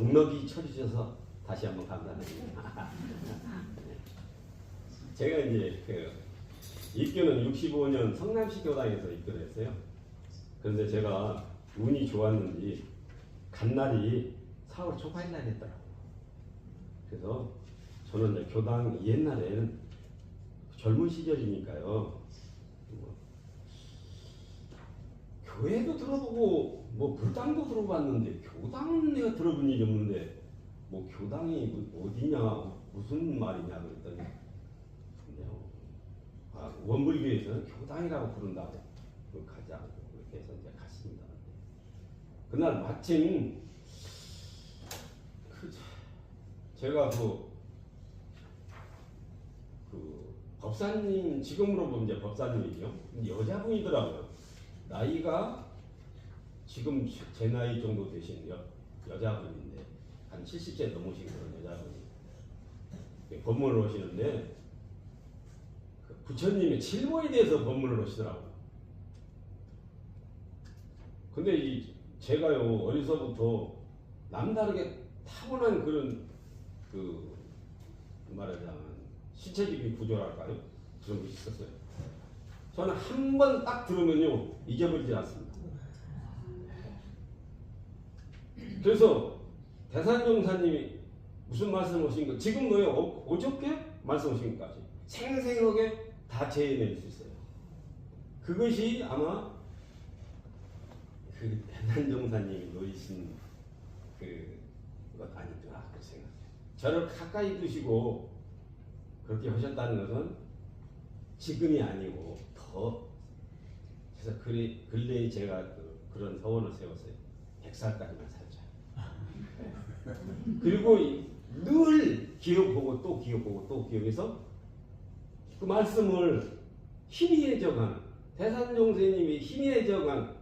넉넉히 쳐주셔서 다시 한번 감사드립니다. 제가 이제 입교는 65년 성남시 교당에서 입교를 했어요. 그런데 제가 운이 좋았는지 간 날이 4월 초반일 날 했더라고요. 그래서 저는 이제 교당 옛날에는 젊은 시절이니까요. 교회도 들어보고 뭐 불당도 들어봤는데 교당은 내가 들어본 일이 없는데 뭐 교당이 어디냐 무슨 말이냐 그랬더니 원불교에서는 교당이라고 부른다고 가지 않고 그렇게 해서 이제 갔습니다. 그날 마침 제가 그 법사님, 지금으로 보면 이제 법사님이죠. 여자분이더라고요. 나이가 지금 제 나이 정도 되신 여자분인데 한 70세 넘으신 그런 여자분이 법문을 하시는데 부처님의 칠보에 대해서 법문을 하시더라고요. 근데 제가요 어려서부터 남다르게 타고난 그런 말하자면 신체적인 구조랄까요? 그런 것이 있었어요. 저는 한 번 딱 들으면요 잊어버리지 않습니다. 그래서 대산종사님이 무슨 말씀을 하신 거 지금도요 어저께 말씀하신 것까지 생생하게 다 재해낼 수 있어요. 그것이 아마 그 대산종사님이 놓이신 그것 아닐까 그렇게 생각해요. 저를 가까이 두시고 그렇게 하셨다는 것은 지금이 아니고 더 그래서 근래에 제가 그런 서원을 세웠어요. 100살까지만 살자. 그리고 늘 기억보고 또 기억보고 또 기억해서 그 말씀을 희미해져가는 대산종사님이 희미해져간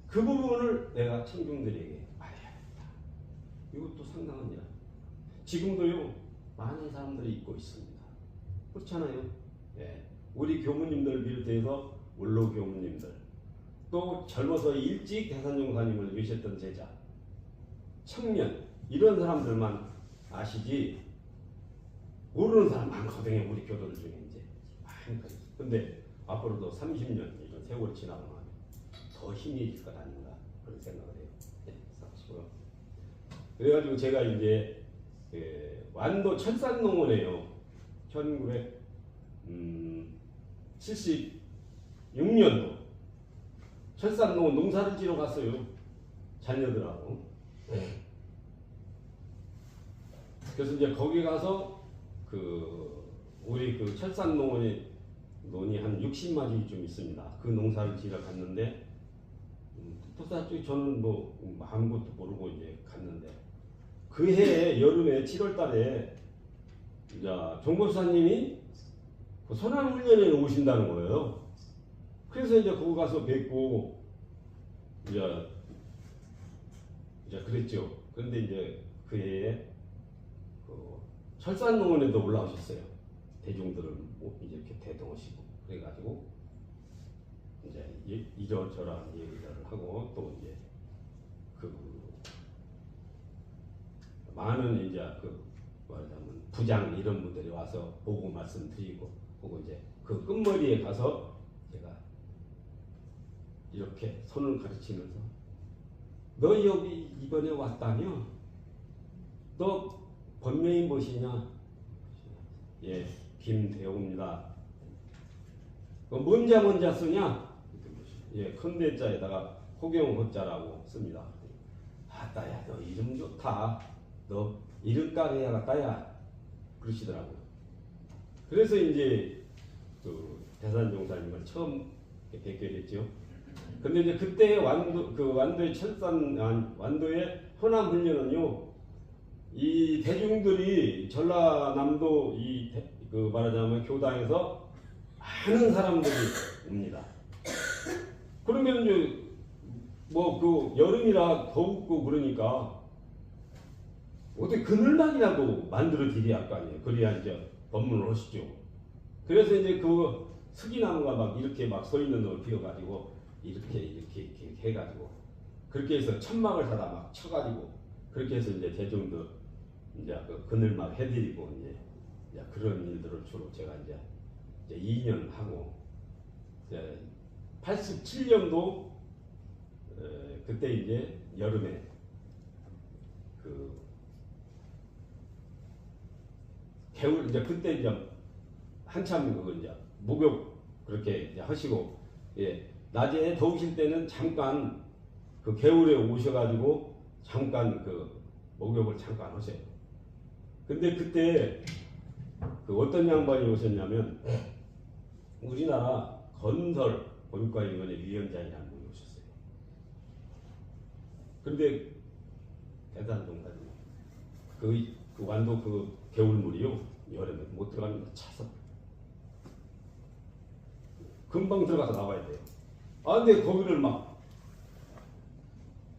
그 부분을 내가 청중들에게 알려야겠다. 이것도 상당한 일. 지금도요 많은 사람들이 잊고 있습니다. 그렇잖아요. 예. 우리 교무님들 비롯해서 원로 교무님들 또 젊어서 일찍 대산종사님을 모셨던 제자 청년 이런 사람들만 아시지 모르는 사람 많거든요. 우리 교도들 중에 이제 많거든요. 근데 앞으로도 30년 이런 세월이 지나고 나면 더 희미해질 것 아닌가 그런 생각을 해요. 네, 사시고요. 그래가지고 제가 이제 완도 철산농원에요. 1976년도 철산농원 농사를 지러 갔어요. 자녀들하고. 네. 그래서 이제 거기 가서 우리 철산농원에 논이 한 60마리 좀 있습니다. 그 농사를 지러 갔는데 특사 쪽에 저는 뭐 아무것도 모르고 이제 갔는데 그 해 여름에 7월달에 이제 종법사님이 그 선암훈련에 오신다는 거예요. 그래서 이제 거기 가서 뵙고 이제 그랬죠. 그런데 이제 그 해에 철산농원에도 올라오셨어요. 대중들을 이제 이렇게 대동하시고 그래가지고 이제 이저저런 얘기를 하고 또 이제 많은 이제 말하자면 부장 이런 분들이 와서 보고 말씀드리고 보고 이제 그 끝머리에 가서 제가 이렇게 손을 가르치면서 너 여기 이번에 왔다며? 너 본명이 무엇이냐? 예, 김대호입니다. 뭔자 쓰냐? 예, 큰 대자에다가 호경호자라고 씁니다. 아따야 너 이름 좋다. 너 이름값 해야겠다야. 그러시더라고요. 그래서 이제 대산종사님을 처음 뵙게 됐죠. 근데 이제 그때 완도의 완도의 호남훈련은요, 이 대중들이 전라남도 말하자면 교당에서 많은 사람들이 옵니다. 그러면 이제 여름이라 덥고 그러니까 어떻게 그늘막이라도 만들어 드려야 할 거 아니에요. 그래야 이제 법문을 하시죠. 그래서 이제 스기나무가 막 이렇게 막 서 있는 걸 비워가지고 이렇게 해가지고 그렇게 해서 천막을 사다 막 쳐가지고 그렇게 해서 이제 대중도 이제 그 그늘막 해드리고 이제 그런 일들을 주로 제가 이제 2년 하고, 87년도 그때 이제 여름에 그 겨울 이제 그때 이제 한참 그 이제 목욕 그렇게 이제 하시고, 낮에 더우실 때는 잠깐 그 겨울에 오셔가지고 잠깐 그 목욕을 잠깐 하세요. 근데 그때 그 어떤 양반이 오셨냐면 우리나라 건설 본과위원회 위원장이라는 분이 오셨어요. 근데 대단한 동사님, 그 완도 그 겨울물이요 여름에 못 들어갑니다. 차서 금방 들어가서 나와야 돼요. 근데 거기를 막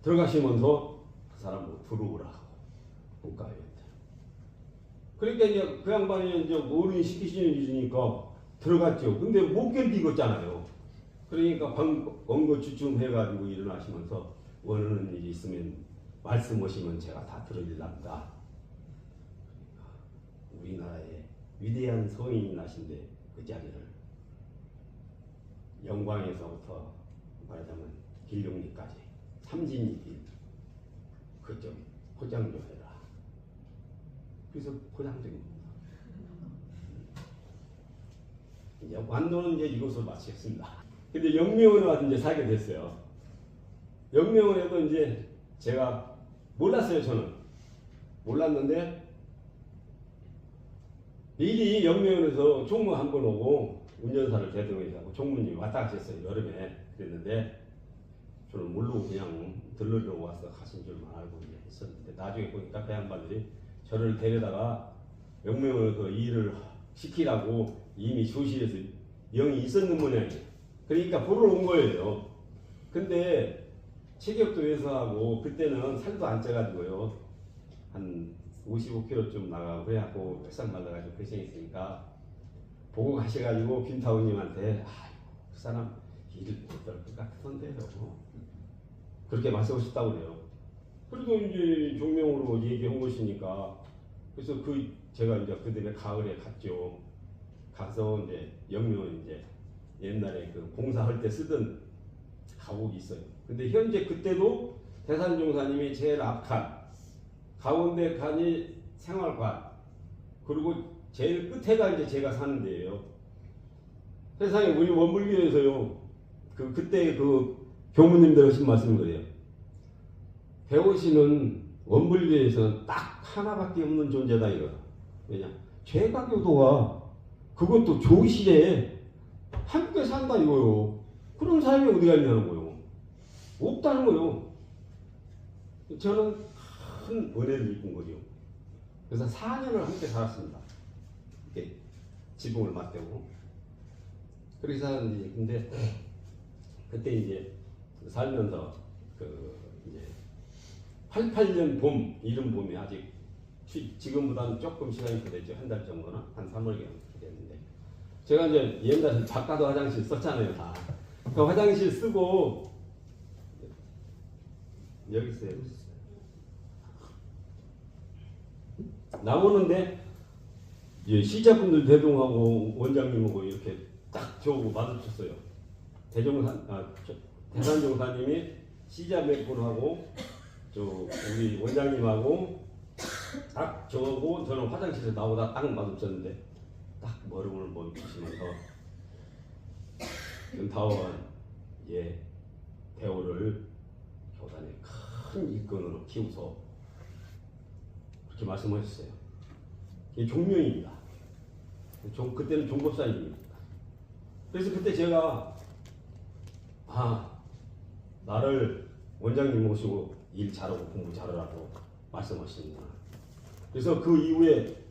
들어가시면서 그 사람 뭐 들어오라 하고 본과위원회. 그러니까 이제 그 양반이 이제 어른이 시키시는 일이니까 들어갔죠. 근데 못 견디겠잖아요. 그러니까 번거주춤 해가지고 일어나시면서 원하는 일이 있으면 말씀하시면 제가 다 들어드립니다. 우리나라의 위대한 성인이나신데 그 자리를 영광에서부터 말하자면 길룡리까지 삼진이길 그쪽 포장 좀 해라. 그래서 포장된 겁니다. 이제 완도는 이제 이것을 마치겠습니다. 근데 영명원에 와서 이제 살게 됐어요. 영명원에도 이제 제가 몰랐어요. 저는 몰랐는데 미리 영명원에서 총무 한 번 오고 운전사를 대동해서 하고 총무님이 왔다 가셨어요. 여름에 그랬는데 저는 모르고 그냥 들르려고 와서 가신 줄만 알고 이제 했었는데 나중에 보니까 그 양반들이 저를 데려다가 영명을 그 일을 시키라고 이미 조실에서 영이 있었는 모양이에요. 그러니까 보러 온 거예요. 근데 체격도 왜소하고 그때는 살도 안 쪄가지고요. 한 55kg 좀 나가고 그래갖고 뱃살 말라가지고 고생했으니까 보고 가셔가지고 김타우님한테 그 사람 일을 못할 것 같던데요. 그렇게 말씀하셨다고 그래요. 그래도 이제 종명으로 얘기한 것이니까 그래서 제가 이제 그들의 가을에 갔죠. 가서 이제 영명은 이제 옛날에 그 공사할 때 쓰던 가옥이 있어요. 근데 현재 그때도 대산종사님이 제일 앞칸, 가운데 칸이 생활관, 그리고 제일 끝에가 이제 제가 사는 데예요. 세상에 우리 원불교에서요. 그때 그 교무님들 하신 말씀인 거예요. 배우시는 원불교에서는 딱 하나밖에 없는 존재다 이거. 왜냐? 죄가교도가 그것도 조시에 함께 산다 이거요. 그런 사람이 어디가 있냐는 거요. 없다는 거요. 저는 큰 은혜를 입은 거죠. 그래서 4년을 함께 살았습니다. 이렇게 지붕을 맞대고. 그렇게 살았는데 근데 그때 이제 살면서 이제 88년 봄, 이른 봄에 아직 지금보다는 조금 시간이 더 됐죠. 한 달 정도나 한 3월경 됐는데 제가 이제 옛날에 바깥 화장실 썼잖아요. 다. 그 화장실 쓰고 여기 있어요. 나오는데 시자분들 대동하고 원장님하고 이렇게 딱 저하고 마주쳤어요. 대산종사님이 시자 몇 분하고 우리 원장님하고 딱 저하고 저는 화장실에 나오다 딱 마주쳤는데 딱 머리를 멈추시면서 다원 배우를 교단의 큰 일꾼으로 키우소 그렇게 말씀하셨어요. 이게 종명입니다. 그때는 종법사님입니다. 그래서 그때 제가 나를 원장님 모시고 일 잘하고 공부 잘하라고 말씀하시는구나. 그래서 그 이후에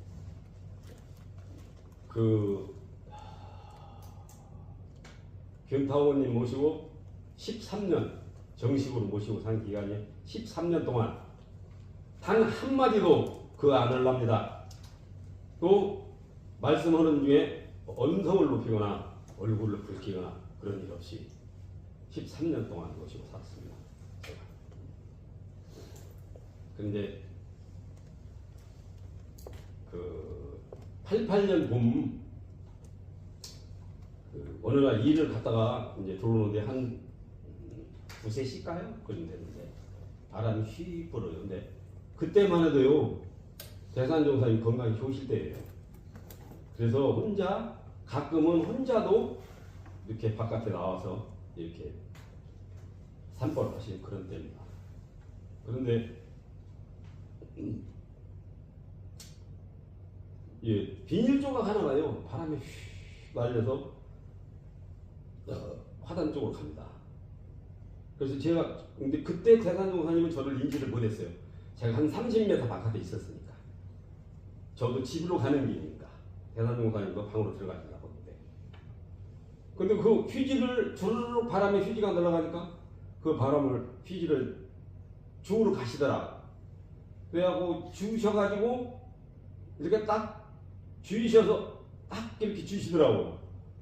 견타원님 모시고 13년 정식으로 모시고 산 기간이 13년 동안 단 한마디도 안 하랍니다. 또 말씀하는 중에 언성을 높이거나 얼굴을 붉히거나 그런 일 없이 13년 동안 모시고 살았습니다. 그런데 그 88년 봄 그 어느 날 일을 갔다가 이제 들어오는데 한 2~3시가요? 그쯤 되는데 바람이 휘 불어요. 근데 그때만 해도요 대산종사님 건강이 좋으실 때예요. 그래서 혼자 가끔은 혼자도 이렇게 바깥에 나와서 이렇게 산보를 하시는 그런 때입니다. 그런데 예, 비닐 조각 하나가요 바람에 휘 날려서 화단 쪽으로 갑니다. 그래서 제가 근데 그때 대산종사님은 저를 인지를 못했어요. 제가 한 30m 바깥에 있었으니까. 저도 집으로 가는 길이니까 대산종사님도 방으로 들어가시려고 했는데, 근데 그 휴지를 주르륵 바람에 휴지가 날아가니까 그 바람을 휴지를 주우러 가시더라. 그래갖고 주셔가지고 이렇게 딱 주셔서 딱 이렇게 주시더라고.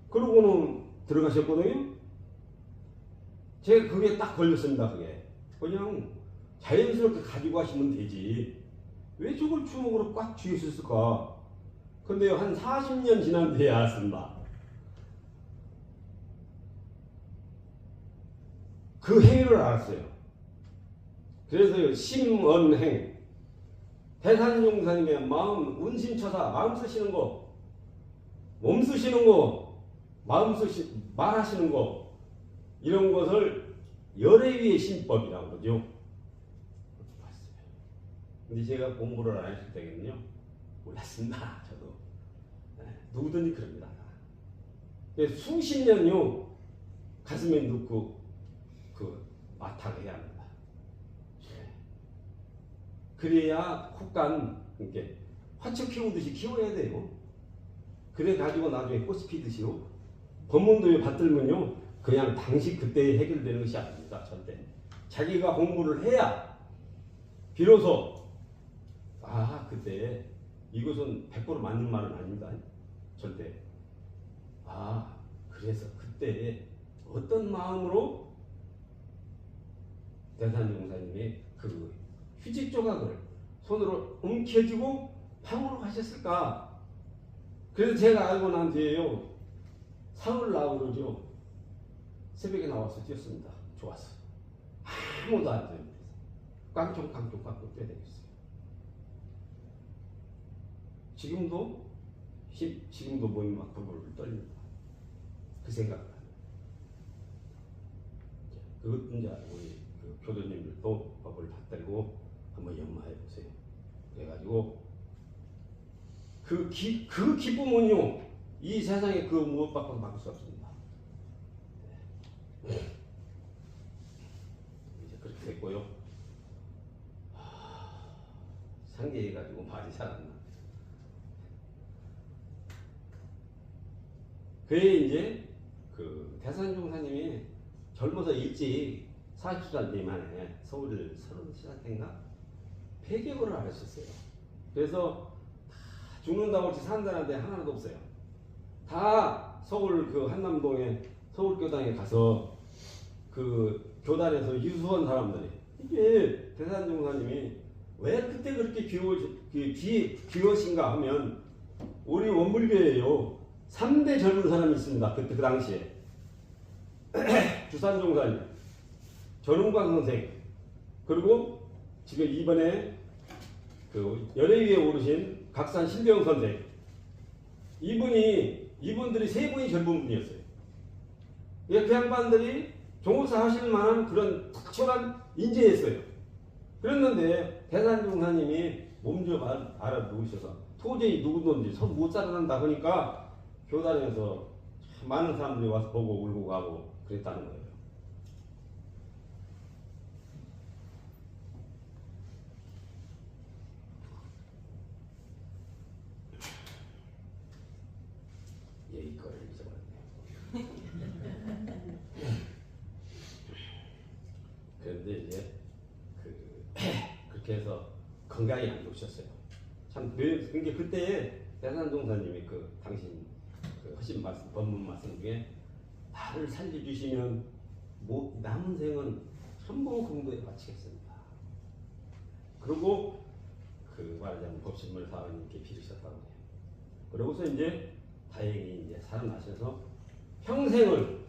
그러고는 들어가셨거든요. 제가 그게 딱 걸렸습니다. 그게 그냥 자연스럽게 가지고 가시면 되지 왜 저걸 주먹으로 꽉 쥐으셨을까. 근데요 한 40년 지난 뒤에 알았습니다. 그 행위를 알았어요. 그래서요 심언행 대산종사님의 마음 운신처사 마음 쓰시는 거 몸 쓰시는 거 마음 말하시는 거 이런 것을 열애위의 신법이라고 그러죠. 근데 제가 공부를 안 했을 때는요 몰랐습니다. 저도 누구든지 그럽니다. 수십 년요 가슴에 넣고 그 마타를 해야 합니다. 그래야 혹간 이렇게 화초 키우듯이 키워야 돼요. 그래 가지고 나중에 꽃이 피듯이요. 법문도에 받들면요 그냥 당시 그때에 해결되는 것이 아닙니다. 절대 자기가 공부를 해야 비로소 그때 이것은 100% 맞는 말은 아닙니다. 절대. 그래서 그때 어떤 마음으로 대산종사님의 그 휴지 조각을 손으로 움켜쥐고 방으로 가셨을까. 그래서 제가 알고 난 뒤에요 사흘 나오고 그러죠. 새벽에 나와서 뛰었습니다. 좋았어. 아무도 안 돼요. 깡총깡총 뛰어다녔어요. 지금도 몸이 막 벌벌 떨립니다. 그 생각을. 그것 이제 우리 그 교도님들도 법을 받들고 한번 연마해 보세요. 그래가지고 그 기쁨은요 이 세상에 그 무엇밖에 막을 수 없습니다. 이제 그렇게 됐고요. 상계해가지고 말이 잘 안 나. 그에 이제 그 대산종사님이 젊어서 일찍 40살 미만에 서울을 30살 때인가 폐격을 하셨어요. 그래서 다 죽는다고 할지 산다는데 하나도 없어요. 다 서울 그 한남동에 서울교당에 가서 그 교단에서 유수한 사람들이 이게 대산종사님이 왜 그때 그렇게 귀여우신가 하면 우리 원불교예요. 3대 젊은 사람이 있습니다. 그때 그 당시에 주산종사님, 전웅광 선생, 그리고 지금 이번에 그 연예위에 오르신 각산 신대영 선생. 이분들이 세 분이 젊은 분이었어요. 그 양반들이 종업사 하실 만한 그런 특출한 인재였어요. 그랬는데 대산종사님이 몸좀 알아놓으셔서 도저히 누구든지 손 못 살아난다 하니까 교단에서 많은 사람들이 와서 보고 울고 가고 그랬다는 거예요. 이거를 잊어버렸네요. 그런데 이제 그렇게 해서 건강이 안 좋으셨어요. 참 그게 그때 대산종사님이 그 당신 그 하신 말씀, 법문 말씀 중에 나를 살려주시면 남은 생은 천보 공부에 바치겠습니다. 그리고 그 말하자면 법신물 사원님께 빌으셨다고 해요. 그러고서 이제 다행히 이제 살아나셔서 평생을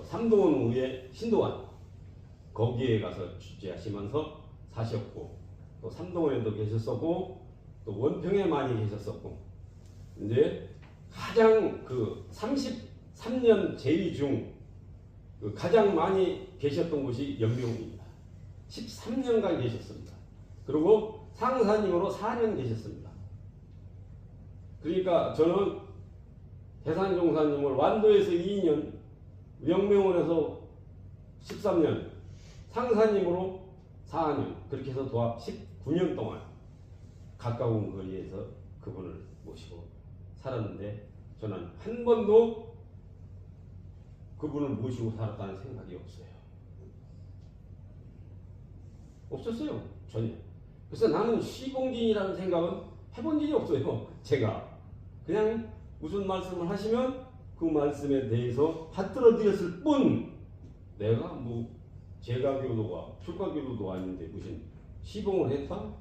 삼도원의회 신도관 거기에 가서 주재하시면서 사셨고, 또 삼도원에도 계셨었고, 또 원평에 많이 계셨었고, 이제 가장 그 33년 제위 중 그 가장 많이 계셨던 곳이 영명입니다. 13년간 계셨습니다. 그리고 상사님으로 4년 계셨습니다. 그러니까 저는 대산종사님을 완도에서 2년, 영명원에서 13년, 상사님으로 4년, 그렇게 해서 도합 19년 동안 가까운 거리에서 그분을 모시고 살았는데, 저는 한 번도 그분을 모시고 살았다는 생각이 없어요. 없었어요. 전혀. 그래서 나는 시봉진이라는 생각은 해본 일이 없어요. 제가 그냥 무슨 말씀을 하시면 그 말씀에 대해서 받들어 드렸을 뿐, 내가 뭐 제가교도가 출가교도도 아닌데 무슨 시봉을 했다?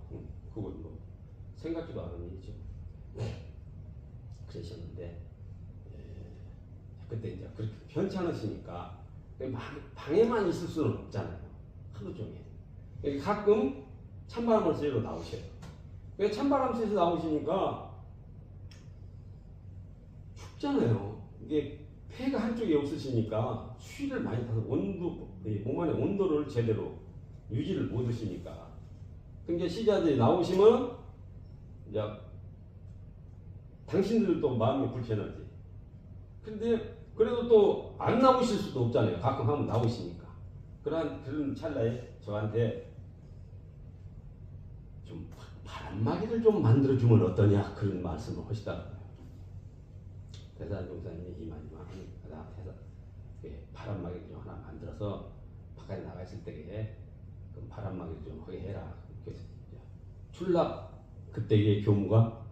그건 뭐 생각지도 않은 일이죠. 그러셨는데, 그때 이제 그렇게 편찮으시니까 방에만 있을 수는 없잖아요. 하루 종일. 가끔 찬바람을 쐬러 나오셔요. 찬바람 쐬서 나오시니까 춥잖아요. 이게 폐가 한쪽에 없으시니까 추위를 많이 타서 몸 안의 온도를 제대로 유지를 못 하시니까. 그러니까 시자들이 나오시면 이제 당신들도 마음이 불편하지. 근데 그래도 또 안 나오실 수도 없잖아요. 가끔 한번 나오시니까. 그런 찰나에 저한테 좀 바람막이를 좀 만들어주면 어떠냐, 그런 말씀을 하시더라고요. 대산종사님이 이만이만 바람막이 좀 하나 만들어서 바깥에 나가 있을 때에 그 바람막이 좀 하게 해라. 그래서 출납 그때의 교무가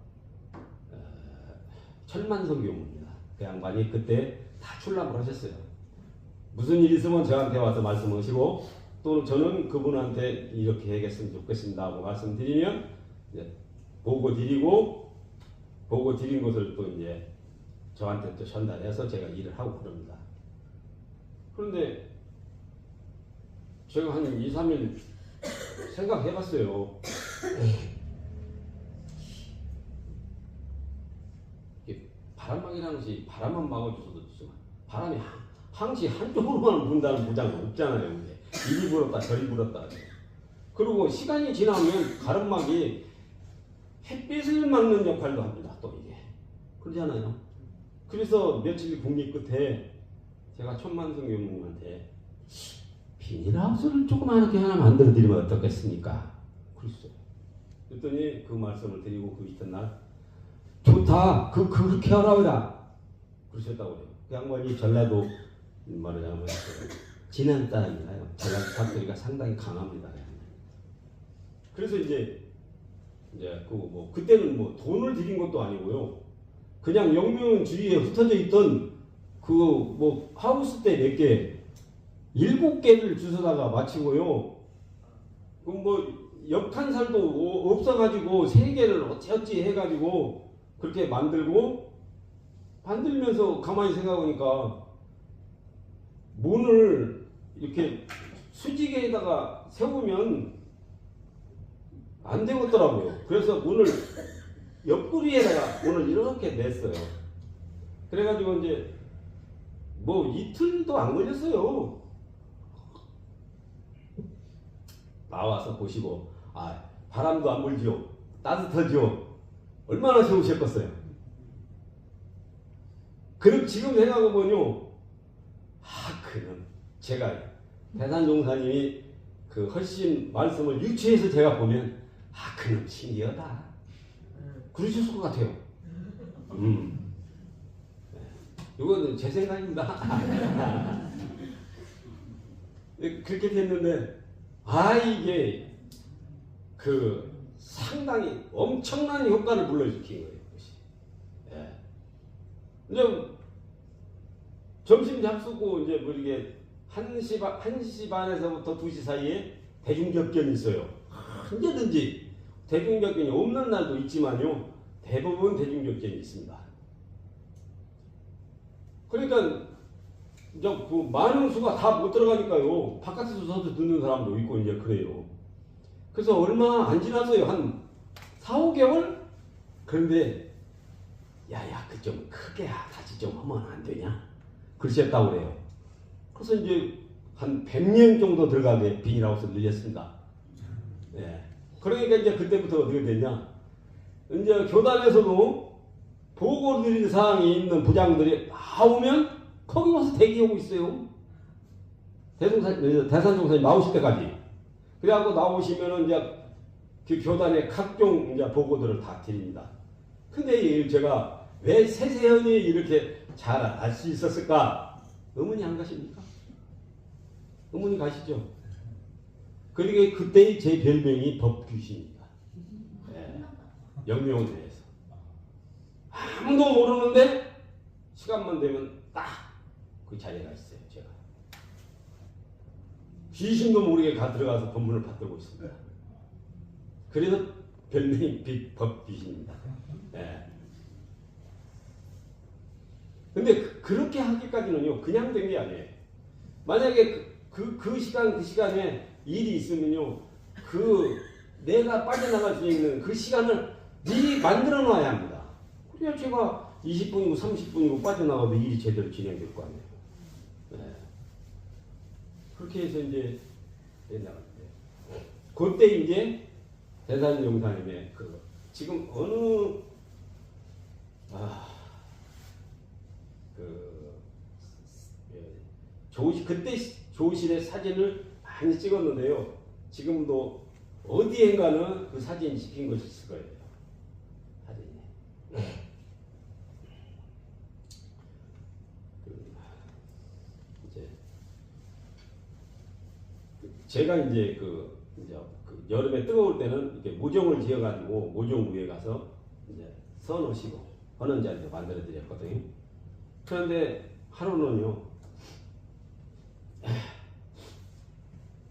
천만성 교무입니다. 그 양반이 그때 다 출납을 하셨어요. 무슨 일 있으면 저한테 와서 말씀하시고, 또 저는 그분한테 이렇게 해야겠으면 좋겠습니다 하고 말씀드리면 이제 보고 드린 것을 또 이제 저한테 또 전달해서 제가 일을 하고 그럽니다. 그런데 제가 한 2, 3일 생각해봤어요. 바람막이라는 것이 바람만 막아줘서도 좋지만 바람이 항시 한쪽으로만 분다는 보장은 없잖아요. 이리 불었다 저리 불었다. 그리고 시간이 지나면 가름막이 햇빛을 막는 역할도 합니다. 또 이게 그러잖아요. 그래서 며칠 국립 끝에 제가 천만성 교무님한테 비닐하우스를 조그맣게 하나 만들어 드리면 어떻겠습니까? 그랬어요. 그랬더니 그 말씀을 드리고 그 이튿날 좋다. 그렇게 하라고라. 그러셨다고 해요. 그 양반이 전라도 말하자면 진한 사람이라요. 전라도 사투리가 상당히 강합니다. 그래서 이제 그때는 뭐 돈을 드린 것도 아니고요. 그냥 영명 주위에 흩어져 있던 그 하우스 때 몇 개, 7개를 주워다가 마치고요. 역한살도 없어가지고 3개를 어찌어찌 해가지고 그렇게 만들면서 가만히 생각하니까 문을 이렇게 수지개에다가 세우면 안 되겠더라고요. 그래서 문을 옆구리에다가 문을 이렇게 냈어요. 그래가지고 이제 이틀도 안 걸렸어요. 나와서 보시고, 바람도 안 불지요, 따뜻하지요. 얼마나 좋으셨겠어요. 그럼 지금 생각해보면요, 그럼 제가 대산종사님이 그 훨씬 말씀을 유추해서 제가 보면 그놈 신기하다 그러셨을 것 같아요. 이거는 제 생각입니다. 그렇게 됐는데 이게 상당히 엄청난 효과를 불러일으킨 거예요. 이제 점심 잡수고 이제 뭐 이게 1시 반에서부터 2시 사이에 대중접견이 있어요. 언제든지 대중접견이 없는 날도 있지만요. 대부분 대중접견이 있습니다. 그러니까 이제 그 많은 수가 다 못 들어가니까요. 바깥에서 서서 듣는 사람도 있고 이제 그래요. 그래서 얼마 안 지났어요. 한 4, 5개월? 그런데 야야 그 좀 크게 다시 좀 하면 안 되냐? 그러셨다고 그래요. 그래서 이제 한 100명 정도 들어가게 비닐하우스를 늘렸습니다. 예. 그러니까 이제 그때부터 어떻게 됐냐? 이제 교단에서도 보고 드릴 사항이 있는 부장들이 나오면 거기 와서 대기하고 있어요. 대산종사님 나오실 때까지. 그래갖고 나오시면은 이제 그 교단의 각종 이제 보고들을 다 드립니다. 근데 제가 왜 세세연이 이렇게 잘 알 수 있었을까? 의문이 안 가십니까? 의문이 가시죠? 그러니까 그때의 제 별명이 법귀신입니다. 네. 영명에 대해서. 아무도 모르는데 시간만 되면 딱 그 자리가 있어요. 제가. 귀신도 모르게 들어가서 법문을 받들고 있습니다. 그래서 별명이 법귀신입니다. 네. 근데 그렇게 하기까지는요, 그냥 된 게 아니에요. 만약에 그 시간에 일이 있으면요, 내가 빠져나갈 수 있는 그 시간을 미리 만들어 놔야 합니다. 그래야 제가 20분이고 30분이고 빠져나가도 일이 제대로 진행될 거 아니에요. 네. 그렇게 해서 이제 나갔는데, 그때 이제 대산종사님의 지금 그때 조실의 사진을 많이 찍었는데요. 지금도 어디엔가는 그 사진이 찍힌 것이 있을 거예요. 사진이. 이제 제가 이제 여름에 뜨거울 때는 이렇게 모종을 지어가지고 모종 위에 가서 이제 써놓으시고 하는 자리도 만들어 드렸거든요. 그런데 하루는요,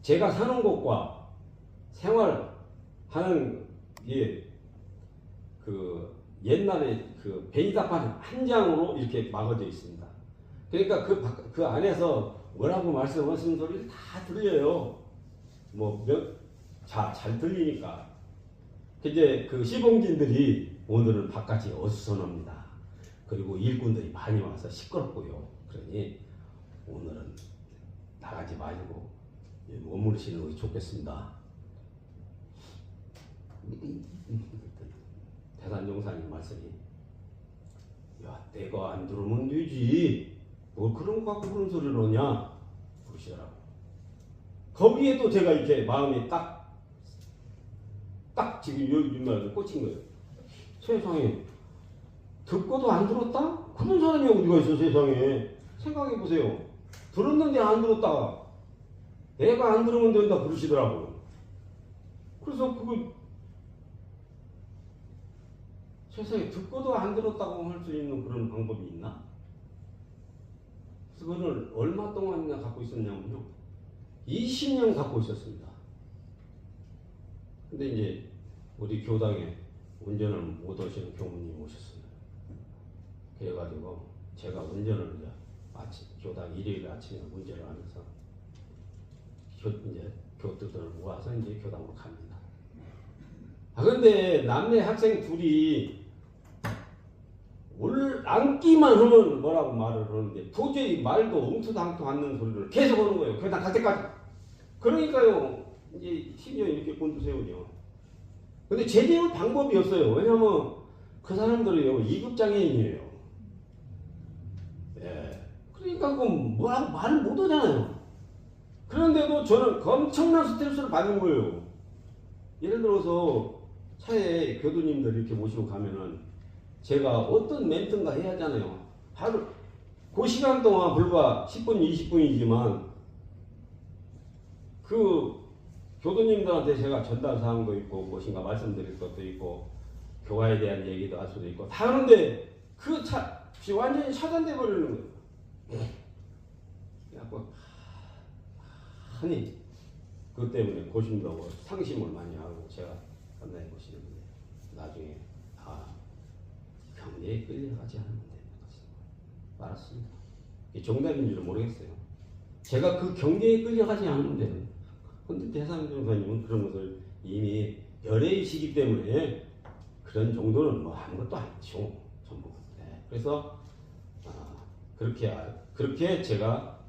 제가 사는 곳과 생활하는 옛날에 베이다판 한 장으로 이렇게 막아져 있습니다. 그러니까 그 안에서 뭐라고 말씀하시는 소리를 다 들려요. 잘 들리니까. 이제 시봉진들이 오늘은 바깥이 어수선합니다. 그리고 일꾼들이 많이 와서 시끄럽고요. 그러니 오늘은 나가지 말고 머무르시는 것이 좋겠습니다. 대산종사님 말씀이, 야, 내가 안 들으면 되지, 뭐 그런 거 갖고 그런 소리를 하냐 그러시더라고. 거기에 또 제가 이렇게 마음이 딱 지금 요즘 말로 꽂힌 거예요. 세상에, 듣고도 안 들었다? 그런 사람이 어디가 있어 세상에. 생각해보세요. 들었는데 안 들었다, 내가 안 들으면 된다 그러시더라고요. 그래서 세상에 듣고도 안 들었다고 할 수 있는 그런 방법이 있나? 그래서 그걸 얼마 동안이나 갖고 있었냐면요, 20년 갖고 있었습니다. 근데 이제 우리 교당에 운전을 못 하시는 교무님이 오셨어요. 그래가지고 제가 운전을 이제 교당 일요일 아침에 운전을 하면서 이제 교도들을 모아서 이제 교당으로 갑니다. 그런데 남매 학생 둘이 앉기만 하면 뭐라고 말을 하는데 도저히 말도 엉투당투 않는 소리를 계속 하는 거예요. 교당 갈 때까지. 그러니까요, 이제 심지어 이렇게 곤두세우죠. 근데 제대로 방법이 없어요. 왜냐면 그 사람들이요, 2급 장애인이에요. 예. 그러니까 뭐라고 말을 못 하잖아요. 그런데도 저는 엄청난 스트레스를 받는 거예요. 예를 들어서 차에 교도님들 이렇게 모시고 가면은 제가 어떤 멘트인가 해야 하잖아요. 하루 그 시간 동안 불과 10분, 20분이지만 교도님들한테 제가 전달 사항도 있고 무엇인가 말씀드릴 것도 있고 교화에 대한 얘기도 할 수도 있고 다 하는데 완전히 차단돼 버리는 거예요. 자꾸 하니 그것 때문에 고심도 상심을 많이 하고 제가 간단히 보시는데 나중에 경제에 끌려가지 않으면 됩니다. 알았습니다. 이게 정답인 줄은 모르겠어요. 제가 그 경계에 끌려가지 않는데, 근데 대상정사님은 그런 것을 이미 열애이시기 때문에 그런 정도는 뭐 아무것도 아니죠. 전부. 네. 그래서 그렇게 제가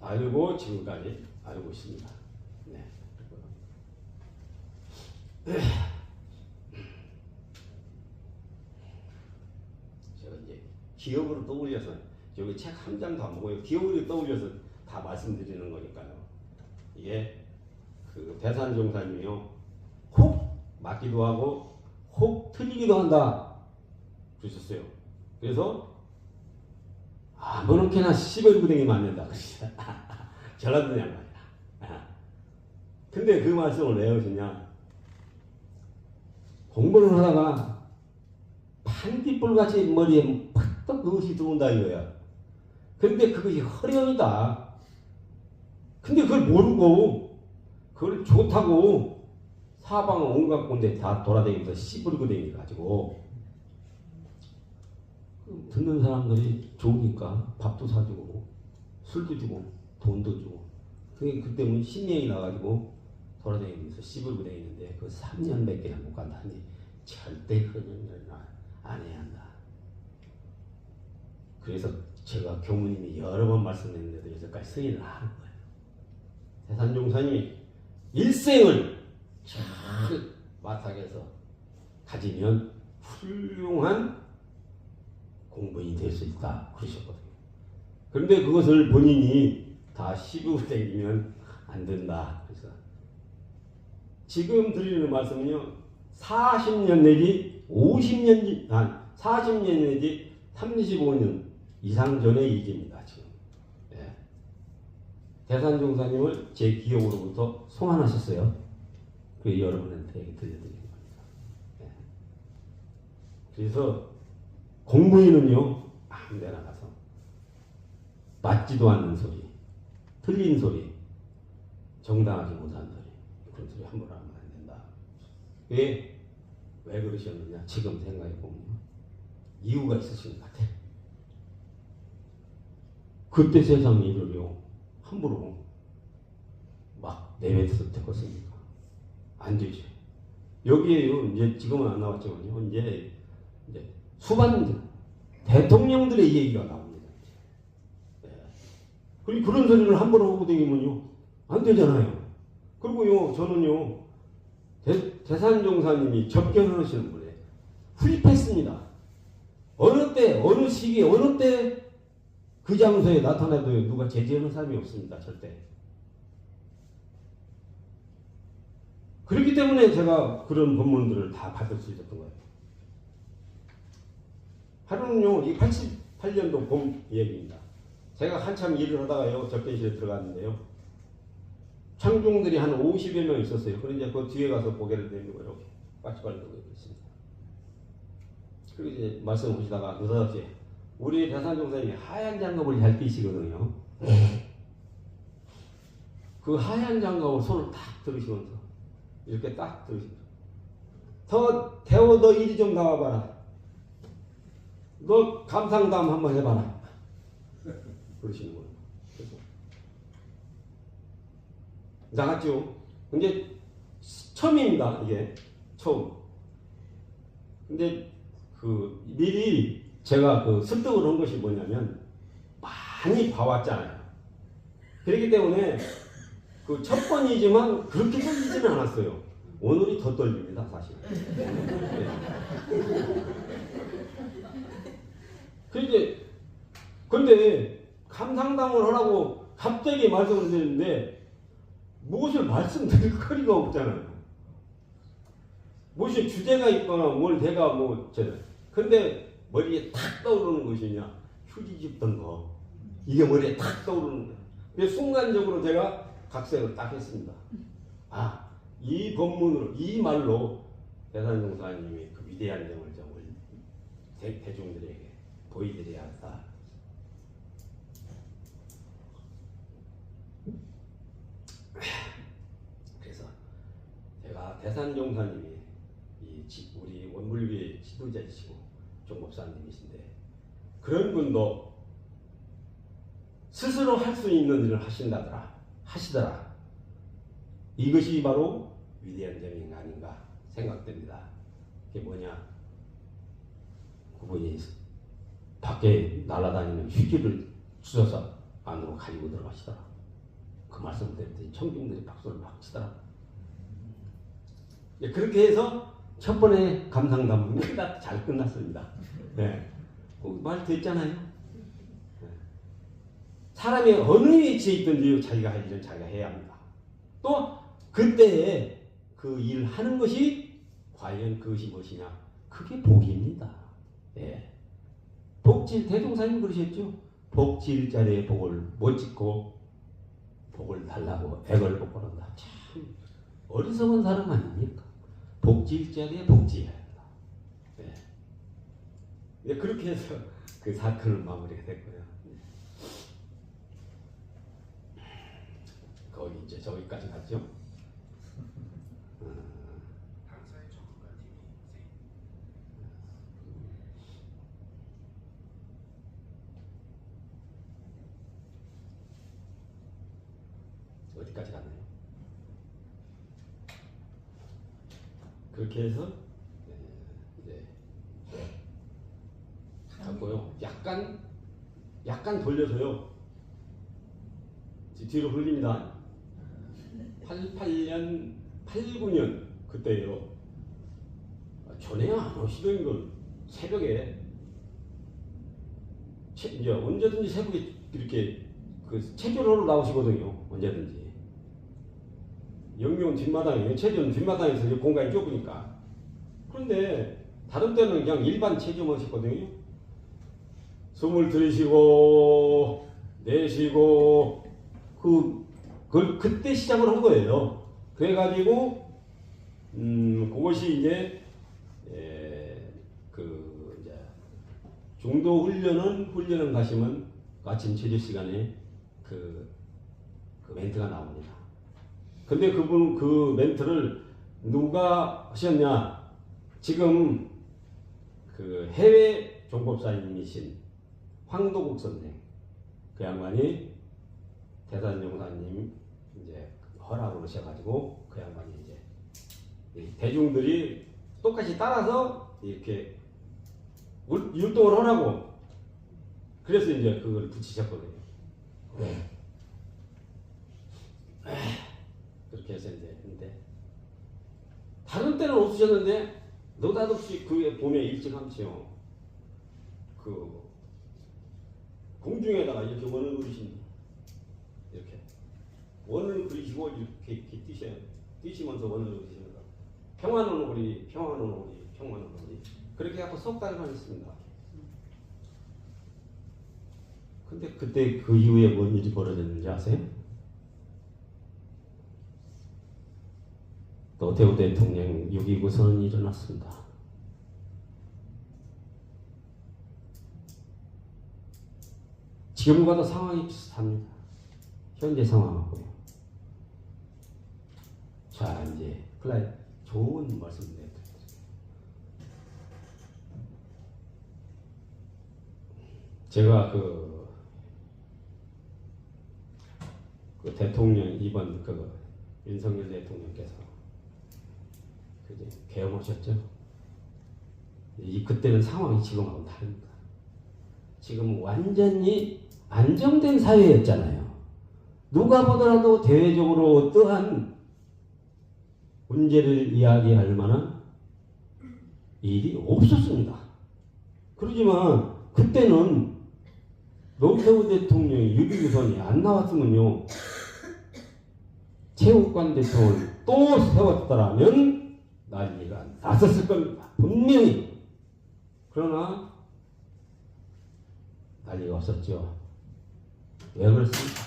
알고 지금까지 알고 있습니다. 네. 제가 이제 기억으로 떠올려서 여기 책 한 장도 안 보고요. 기억으로 떠올려서 다 말씀드리는 거니까요. 이게 그 대산종사님이요. 혹 맞기도 하고 혹 틀리기도 한다 그러셨어요. 그래서 아무렇게나 시벌구덩이 맞는다. 전라도 양반이다. 근데 그 말씀을 왜 하셨냐? 공부를 하다가 판디불같이 머리에 팍떡 그것이 들어온다 이거야. 근데 그것이 허련이다. 근데 그걸 모르고 그걸 좋다고 사방 온갖 군데 다 돌아다니면서 씨부리구덩이 가지고 듣는 사람들이 좋으니까 밥도 사주고 술도 주고 돈도 주고 그때는 10년이 나가지고 돌아다니면서 씨부리구덩이 있는데 그 3년밖에 못 간다니 절대 그런 일은 안 해야 한다. 그래서 제가 교무님이 여러 번 말씀했는데도 여기까지 승인을 하는 거예요. 대산종사님이 일생을 잘 마탁에서 가지면 훌륭한 공부인이 될 수 있다 그러셨거든요. 그런데 그것을 본인이 다 시부로 댕기면 안 된다. 그래서 지금 드리는 말씀은요, 40년 내지 50년, 40년 내지 35년 이상 전의 얘기입니다. 지금. 예. 대산종사님을 제 기억으로부터 송환하셨어요. 그 여러분한테 들려드리는 겁니다. 예. 그래서 공부인은요, 아무데나 가서 맞지도 않는 소리, 틀린 소리, 정당하지 못한 소리, 그런 소리 함부로 하면 안 된다. 왜 그러셨느냐? 지금 생각해보면 이유가 있으신 것 같아요. 그때 세상 일을요, 함부로 막 내뱉어서 됐겠습니까? 안 되죠. 여기에요, 이제 지금은 안 나왔지만요, 이제 수반 대통령들의 얘기가 나옵니다. 네. 그리고 그런 소리를 함부로 하고 다니면요, 안 되잖아요. 그리고요, 저는요, 대산종사님이 접견하시는 분에 후립했습니다. 어느 때, 어느 시기에, 어느 때 그 장소에 나타나도 누가 제지하는 사람이 없습니다. 절대. 그렇기 때문에 제가 그런 법문들을 다 받을 수 있었던 거예요. 하루는요, 이 88년도 봄 얘기입니다. 제가 한참 일을 하다가요, 접견실에 들어갔는데요. 창중들이 한 50여 명 있었어요. 그런데 그 뒤에 가서 고개를 내밀고 이렇게 빠치빠치 들고 있습니다. 그리고 이제 말씀 오시다가 느닷없이 우리 대산종사님이 하얀 장갑을 잘 끼시거든요. 그 하얀 장갑을 손을 딱 들으시면서 이렇게 딱 들으시면서 태워 너 이리 좀 나와봐라. 너 감상담 한번 해봐라. 그러시는 거예요. 그래서 나갔죠. 근데 처음입니다. 이게 처음. 근데 그 미리 제가 그 습득을 한 것이 뭐냐면 많이 봐왔잖아요. 그렇기 때문에 그 첫 번이지만 그렇게 떨리지는 않았어요. 오늘이 더 떨립니다, 사실. 네. 근데 감상담을 하라고 갑자기 말씀을 드리는데 무엇을 말씀드릴 거리가 없잖아요. 무엇이 주제가 있거나 뭘 내가 근데 머리에 탁 떠오르는 것이냐, 휴지 짚던 거, 이게 머리에 탁 떠오르는 거예요. 근데 순간적으로 제가 각색을 딱 했습니다. 이 법문으로, 이 말로 대산종사님이 그 위대한 점을 대중들에게 보여드려야 한다. 그래서 제가 대산종사님이 우리 원불교의 지도자이시고 종법사님이신데 그런 분도 스스로 할 수 있는 일을 하시더라. 이것이 바로 위대한 점이 아닌가 생각됩니다. 그게 뭐냐? 그분이 밖에 날아다니는 휴지를 주셔서 안으로 가지고 들어가시더라. 그 말씀 때문에 청중들이 박수를 막 치더라. 그렇게 해서 첫 번에 감상담문이 잘 끝났습니다. 네. 말 됐잖아요. 네. 사람이 어느 위치에 있든지 자기가 할 일은 자기가 해야 합니다. 또 그때에 그 일을 하는 것이 과연 그것이 무엇이냐? 그게 복입니다. 예. 복질 대종사님 그러셨죠? 복질 자리에 복을 못 짓고 복을 달라고 액을 복걸한다. 참 어리석은 사람 아닙니까? 복질 자리에 복지해야 한다. 예. 그렇게 해서 그 사건은 마무리가 됐고요. 거기 이제 저기까지 갔죠. 당사의 전문가 팀이 어디까지 갔나요? 그렇게 해서 이제 갔고요. 약간 돌려서요. 뒤로 흘립니다. 88년, 89년 그때요. 전에 안 오시던 걸 새벽에 이제 언제든지 새벽에 이렇게 그 체조로 나오시거든요. 언제든지. 영묘한 뒷마당에 체조는 뒷마당에서 공간이 좁으니까. 그런데 다른 때는 그냥 일반 체조만 하셨거든요. 숨을 들이쉬고 내쉬고 그걸 그때 시작을 한 거예요. 그래가지고 그것이 이제 이제 중도 훈련은 가시면 아침 체조 시간에 그 멘트가 나옵니다. 근데 그 멘트를 누가 하셨냐? 지금 그 해외 종법사님이신 황도국 선생, 그 양반이 대산종사님 이제 허락을 하셔가지고 그 양반이 이제 대중들이 똑같이 따라서 이렇게 율동을 하라고 그래서 이제 그걸 붙이셨거든요. 네. 그렇게 해서 이제 근데 다른 때는 없으셨는데 느닷없이 그에 보면 일찌감치요. 그 공중에다가 이렇게 원을 그리십니다. 이렇게 원을 그리시고 이렇게 뛰셔요. 뛰시면서 원을 그리시면서 평안한 오리 그렇게 하고 석 달만 있습니다. 근데 그때 그 이후에 뭔 일이 벌어졌는지 아세요? 노태우 대통령 6.29 선언이 일어났습니다. 지금과도 상황이 비슷합니다. 현재 상황하고요. 자, 이제 좋은 말씀 드립니다. 제가 그 대통령 이번 윤석열 대통령께서 개엄하셨죠. 그때는 상황이 지금하고 다릅니다. 지금 완전히 안정된 사회였잖아요. 누가 보더라도 대외적으로 어떠한 문제를 이야기할 만한 일이 없었습니다. 그러지만 그때는 노태우 대통령이 6.29 선언이 안 나왔으면요, 체육관 대통령을 또 세웠더라면 난리가 났었을 겁니다. 분명히. 그러나 난리가 없었죠. 왜 그렇습니까?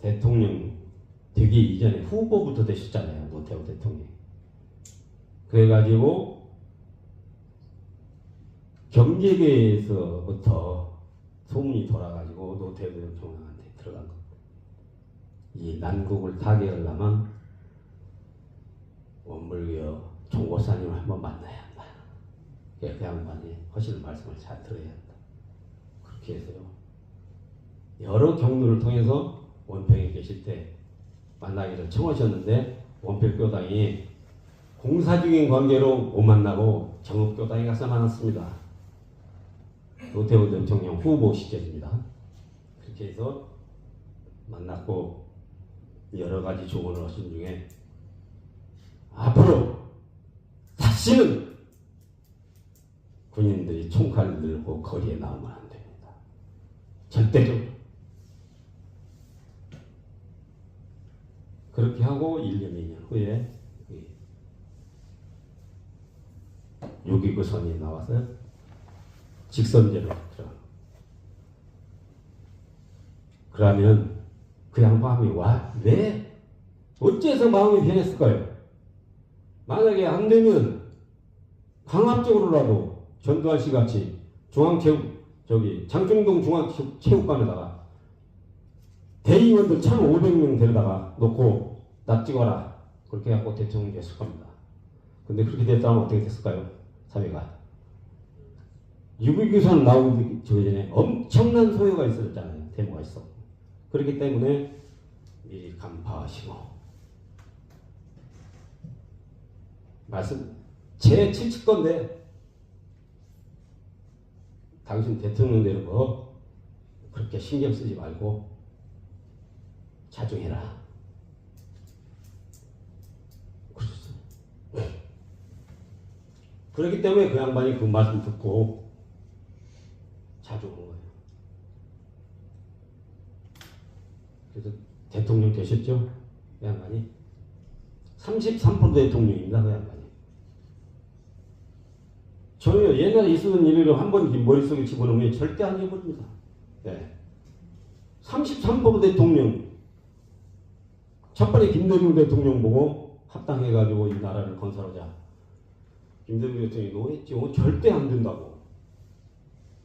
대통령 되기 이전에 후보부터 되셨잖아요. 노태우 대통령. 그래가지고 경제계에서부터 소문이 돌아가지고 노태우 대통령한테 들어간 겁니다. 이 난국을 타개하려면 원불교 종고사님을 한번 만나야 한다. 그 양반이 하시는 말씀을 잘 들어야 한다. 그렇게 해서요. 여러 경로를 통해서 원평에 계실 때 만나기를 청하셨는데 원필교당이 공사적인 관계로 못 만나고 정읍교당에 가서 만났습니다. 노태우 대통령 후보 시절입니다. 그렇게 해서 만났고 여러 가지 조언을 하신 중에 앞으로 다시는 군인들이 총칼을 들고 거리에 나오면 안 됩니다. 절대적으로. 그렇게 하고 1년, 2년 후에 6.29 선이 나와서 직선제로 들어가는. 그러면 그 양반이 왜 어째서 마음이 변했을까요? 만약에 안 되면 강압적으로라도 전두환 씨 같이 장충동 중앙체육관에다가 대의원들 1,500명 데려다가 놓고 나 찍어라. 그렇게 해갖고 대통령이 됐을 겁니다. 근데 그렇게 됐다면 어떻게 됐을까요? 사회가. 6.29 선 나오기 전에 엄청난 소요가 있었잖아요. 데모가 있어. 그렇기 때문에 미리 간파하시고 제 70건데 당신 대통령 되는 거 그렇게 신경 쓰지 말고 자중해라. 그러셨어요. 그렇기 때문에 그 양반이 그 말씀 듣고 자중한 거예요. 그래서 대통령 되셨죠? 그 양반이 33% 대통령입니다. 그 양반이. 저는 옛날에 있었던 일을 한번 머릿속에 집어넣으면 절대 안 잊어버립니다. 네. 33% 대통령. 첫 번에 김대중 대통령 보고 합당해가지고 이 나라를 건설하자. 김대중 대통령이 노했죠. 절대 안 된다고.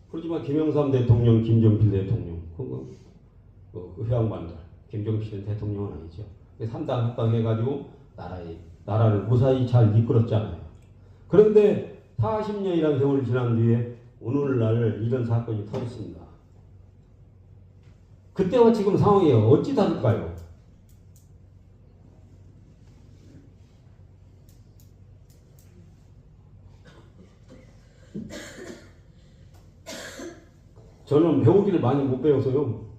그렇지만 김영삼 대통령, 김정필 대통령, 그 양반들, 김정필은 대통령은 아니죠. 그래서 합당해가지고 나라를 무사히 잘 이끌었잖아요. 그런데 40년이라는 세월이 지난 뒤에 오늘날 이런 사건이 터졌습니다. 그때와 지금 상황이 어찌 다를까요? 저는 배우기를 많이 못 배워서요.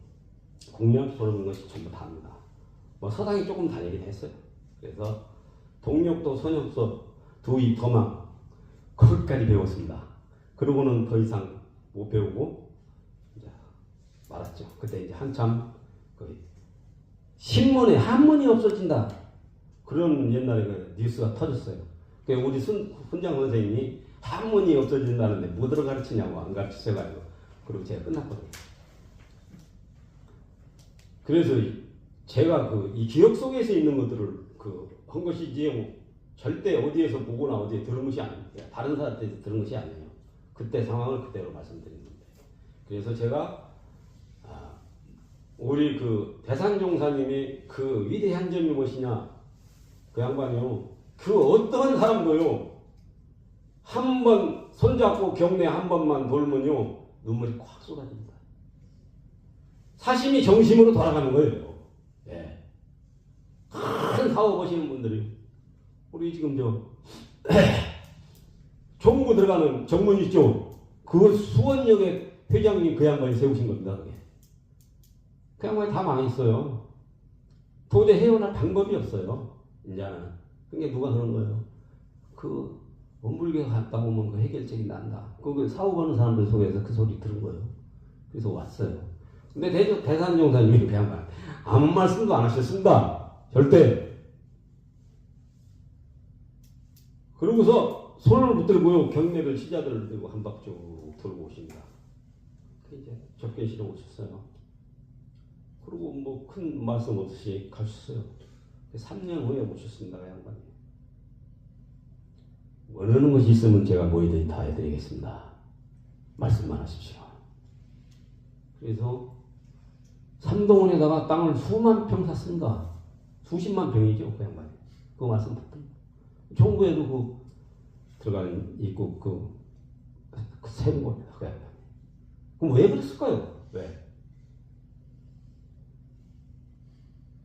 공략 그런 것이 전부 다입니다. 뭐 서당에 조금 다니긴 했어요. 그래서 동력도 선엽서 두이 도망 거기까지 배웠습니다. 그러고는 더 이상 못 배우고 이제 말았죠. 그때 이제 한참 신문에 한문이 없어진다. 그런 옛날에 그 뉴스가 터졌어요. 우리 훈장 선생님이 한문이 없어진다는데 뭐들어 가르치냐고 안 가르치셔가지고 그리고 제가 끝났거든요. 그래서 제가 이 기억 속에서 있는 것들을 한 것이지 절대 어디에서 보거나 어디에 들은 것이 아닙니다. 다른 사람한테 들은 것이 아니에요. 그때 상황을 그대로 말씀드리는 건데. 그래서 제가 우리 대산종사님이 그 위대한 점이 무엇이냐? 그 양반이요. 그 어떤 사람도요. 한 번 손잡고 경례 한 번만 돌면요. 눈물이 콱 쏟아집니다. 사심이 정심으로 돌아가는 거예요. 예. 큰 사업 하시는 분들이 우리 지금 종구 들어가는 정문 있죠. 그 수원역의 회장님 그 양반이 세우신 겁니다. 그게. 그 양반이 다 망했어요. 도저히 헤어날 방법이 없어요. 이제는. 그게 누가 그런 거예요? 원불교가 갔다 오면 그 해결책이 난다. 그 사업하는 사람들 속에서 그 소리 들은 거예요. 그래서 왔어요. 근데 대산종사님이 그 양반 아무 말씀도 안 하셨습니다. 절대. 그러고서 손을 붙들고요. 경례를 시자들을 들고 한 바퀴 쭉 돌고 오십니다. 이제 접견실에 오셨어요. 그리고 뭐 큰 말씀 없이 가셨어요. 3년 후에 오셨습니다. 그 양반이. 원하는 것이 있으면 제가 뭐이든지 다 해드리겠습니다. 말씀만 하십시오. 그래서 삼동원에다가 땅을 수만 평 샀습니다. 수십만 평이죠, 그 양반이. 그 말씀 받던. 정부에도 그 들어가는 입국 그 세는 겁니다, 그 양반이. 그럼 왜 그랬을까요? 왜?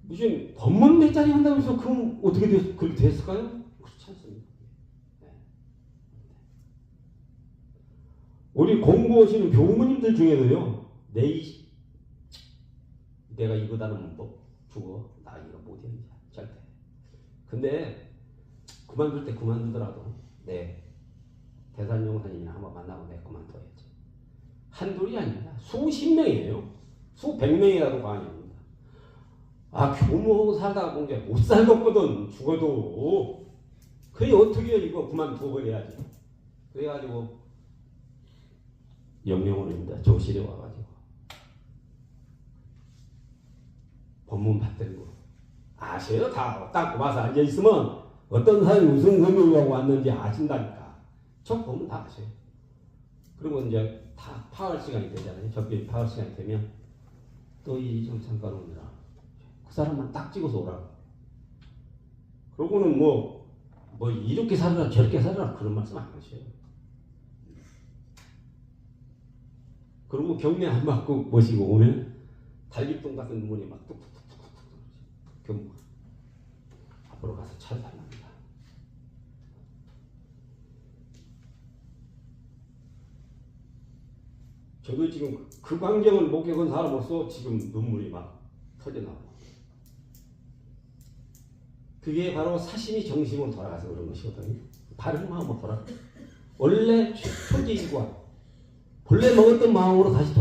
무슨 법문 4자리 한다면서 그럼 어떻게 그렇게 됐을까요? 그렇지 않습니다. 네. 우리 공부하시는 교무님들 중에도요, 내가 이거다는 뭐 죽어. 나 이거 못해 이제 절대. 근데 그만둘 때 그만두더라도 대산용사님이나 한번 만나고 내가 그만둬야지. 한둘이 아닙니다. 수십 명이에요. 수백 명이라도 아닙니다. 아, 교무하고 살다가 공개 못 살겠거든. 죽어도. 그게 어떻게 이거 그만둬버려야지. 그래가지고 영영원입니다. 조실에 와가지고 법문 받들고 아세요? 다 딱 와서 앉아있으면 어떤 사람이 무슨 의미라고 왔는지 아신다니까. 저 법문 다 아세요. 그리고 이제 다 파할 시간이 되잖아요. 적게 파할 시간이 되면 또 이 좀 잠깐 오느라 그 사람만 딱 찍어서 오라고. 그러고는 뭐 이렇게 살아라 저렇게 살아라 그런 말씀 안 하셔요. 그리고 경례 안 받고 모시고 오면 달립동 같은 눈물이 막 뚝뚝뚝뚝뚝 경무 앞으로 가서 찬양합니다. 저도 지금 그 광경을 목격한 사람으로서 지금 눈물이 막 터져나와요. 그게 바로 사심이 정심으로 돌아가서 그런 것이거든요. 바른 마음으로 원래 초지일관 본래 먹었던 마음으로 다시